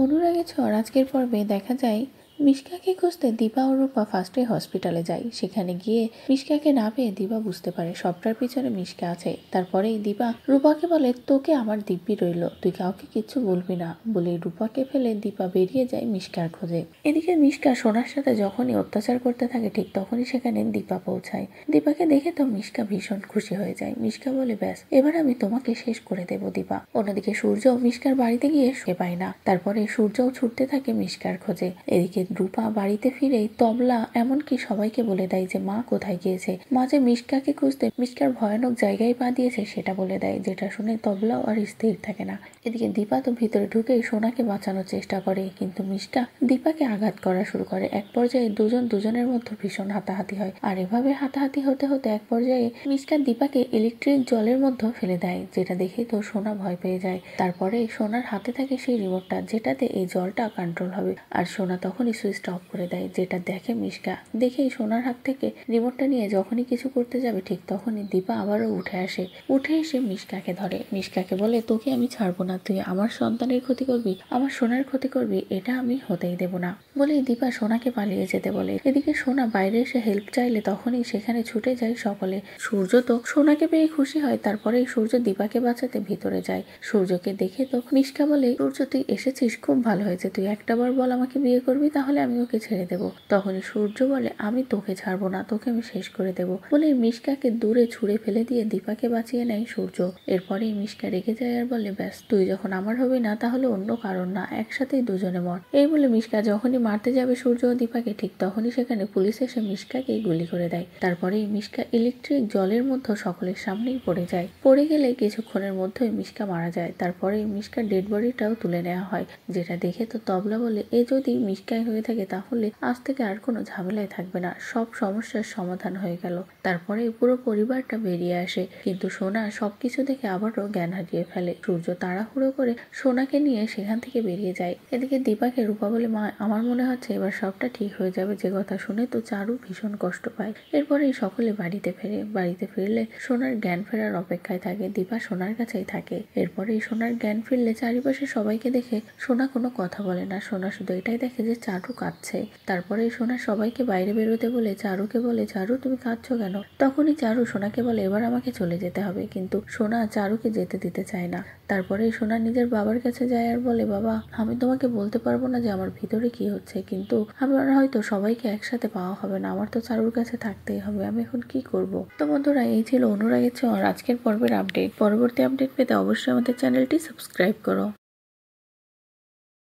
অনুরাগের ঝড় আজকের পর্বে দেখা যায় মিশকাকে খুঁজতে দীপা ও রূপা ফার্স্টে হসপিটালে যায়। সেখানে গিয়ে মিশকাকে না পেয়ে দীপা বুঝতে পারে সবটার পিছনে মিশকা আছে। তারপরেই দীপা রূপাকে বলে, তোকে আমার দিব্যি রইল, তুই কাউকে কিচ্ছু বলবি না বলে রূপাকে ফেলে দীপা বেরিয়ে যায় মিশকার খোঁজে। এদিকে মিশকা সোনার সাথে যখনই অত্যাচার করতে থাকে ঠিক তখনই সেখানে দীপা পৌঁছায়। দীপাকে দেখে তো মিশকা ভীষণ খুশি হয়ে যায়। মিশকা বলে, ব্যাস এবার আমি তোমাকে শেষ করে দেব দীপা। অন্যদিকে সূর্য মিশকার বাড়িতে গিয়ে শুয়ে পায় না। তারপরে সূর্যও ছুটতে থাকে মিশকার খোঁজে। এদিকে রূপা বাড়িতে ফিরেই তবলা এমনকি সবাইকে বলে দেয় যে মা কোথায় গিয়েছে। মা যে মিশকাকে খুঁজতে মিশকার ভয়ানক জায়গায় পা দিয়েছে সেটা বলে দেয়, যেটা শুনে তবলাও আর স্থির থাকে না। এদিকে দীপা তো ভিতরে ঢুকেই সোনাকে বাঁচানোর চেষ্টা করে, কিন্তু মিশকা দীপাকে আঘাত করা শুরু করে। এক পর্যায়ে দুজনের মধ্যে ভীষণ হাতাহাতি হয়। আর এভাবে হাতাহাতি হতে হতে এক পর্যায়ে মিশকা দীপাকে ইলেকট্রিক জলের মধ্যে ফেলে দেয়, যেটা দেখে তো সোনা ভয় পেয়ে যায়। তারপরে সোনার হাতে থাকে সেই রিমোটটা যেটাতে এই জলটা কন্ট্রোল হবে। আর সোনা তখনই সুইচটা অফ করে দেয়, যেটা দেখে মিশকা। দেখেই সোনার হাত থেকে রিমোটটা নিয়ে যখনই কিছু করতে যাবে ঠিক তখনই দীপা আবারও উঠে এসে মিশকাকে ধরে। মিশকাকে বলে, তোকে আমি ছাড়বো না, তুই আমার সন্তানের ক্ষতি করবি, আমার সোনার ক্ষতি করবি, এটা আমি হতেই দেব না বলেই দীপা সোনাকে পালিয়ে যেতে বলে। এদিকে সোনা বাইরে এসে হেল্প চাইলে তখনই সেখানে ছুটে যায় সকলে। সূর্য তো সোনাকে পেয়ে খুশি হয়। তারপরে সূর্য দীপাকে বাঁচাতে ভিতরে যায়। সূর্যকে দেখে তো মিশকা বলে, সূর্য তুই এসেছিস, খুব ভালো হয়েছে, তুই একটাবার বল আমাকে বিয়ে করবি, তাহলে আমি ওকে ছেড়ে দেব। তখনই সূর্য বলে, আমি তোকে ছাড়বো না, তোকে আমি শেষ করে দেব বলে মিশকাকে দূরে ছুঁড়ে ফেলে দিয়ে দীপাকে বাঁচিয়ে নেয় সূর্য। এরপরেই মিশকা রেগে যায় আর বলে, ব্যাস তুই যখন আমার হবি না তাহলে অন্য কারণ না, একসাথেই দুজনে মর। এই বলে মিশকা যখনই মারতে যাবে সূর্য ও দীপাকে ঠিক তখনই সেখানে পুলিশ এসে মিশকাকে গুলি করে দেয়। তারপরেই মিশকা ইলেকট্রিক জলের মধ্যে সকলের সামনেই পড়ে যায়। পড়ে গেলে কিছুক্ষণের মধ্যেই মিশকা মারা যায়। তারপরে মিশকার ডেড বডিটাও তুলে নেওয়া হয়, যেটা দেখে তো তবলা বলে, এ যদি মিশকায় হয়ে থাকে তাহলে আজ থেকে আর কোনো ঝামেলাই থাকবে না, সব সমস্যার সমাধান হয়ে গেল। তারপরে পুরো পরিবারটা বেরিয়ে আসে, কিন্তু সোনা সবকিছু দেখে আবারও জ্ঞান হারিয়ে ফেলে। সূর্য তাড়াহুড়ো করে সোনাকে নিয়ে সেখান থেকে বেরিয়ে যায়। এদিকে দীপাকে রূপা বলে, মা আমার মনে হচ্ছে এবার সবটা ঠিক হয়ে যাবে। যে কথা শুনে তো চারু ভীষণ কষ্ট পায়। এরপরেই সকলে বাড়িতে ফেরে। বাড়িতে ফিরলে সোনার জ্ঞান ফেরার অপেক্ষায় থাকে। দীপা সোনার কাছেই থাকে। এরপরেই সোনার জ্ঞান ফিরলে চারিপাশে সবাইকে দেখে সোনা কোনো কথা বলে না। সোনা শুধু এটাই দেখে যে চারু কাঁদছে। তারপরে সোনা সবাইকে বাইরে বেরোতে বলে চারুকে বলে, চারু তুমি কাঁদছো কেন? তখনই চারু সোনাকে বলে, এবার আমাকে চলে যেতে হবে। কিন্তু সোনা চারুকে যেতে দিতে চায় না। তারপরে সোনা নিজের বাবার কাছে যায় আর বলে, বাবা আমি তোমাকে বলতে পারবো না যে আমার ভিতরে কি হচ্ছে, কিন্তু আমার হয়তো সবাইকে একসাথে পাওয়া হবে না, আমার তো চারুর কাছে থাকতেই হবে, আমি এখন কি করব। তো বন্ধুরা, এই ছিল অনুরাগের ছোঁয়ার আজকের পর্বের আপডেট। পরবর্তী আপডেট পেতে অবশ্যই আমাদের চ্যানেলটি সাবস্ক্রাইব করো।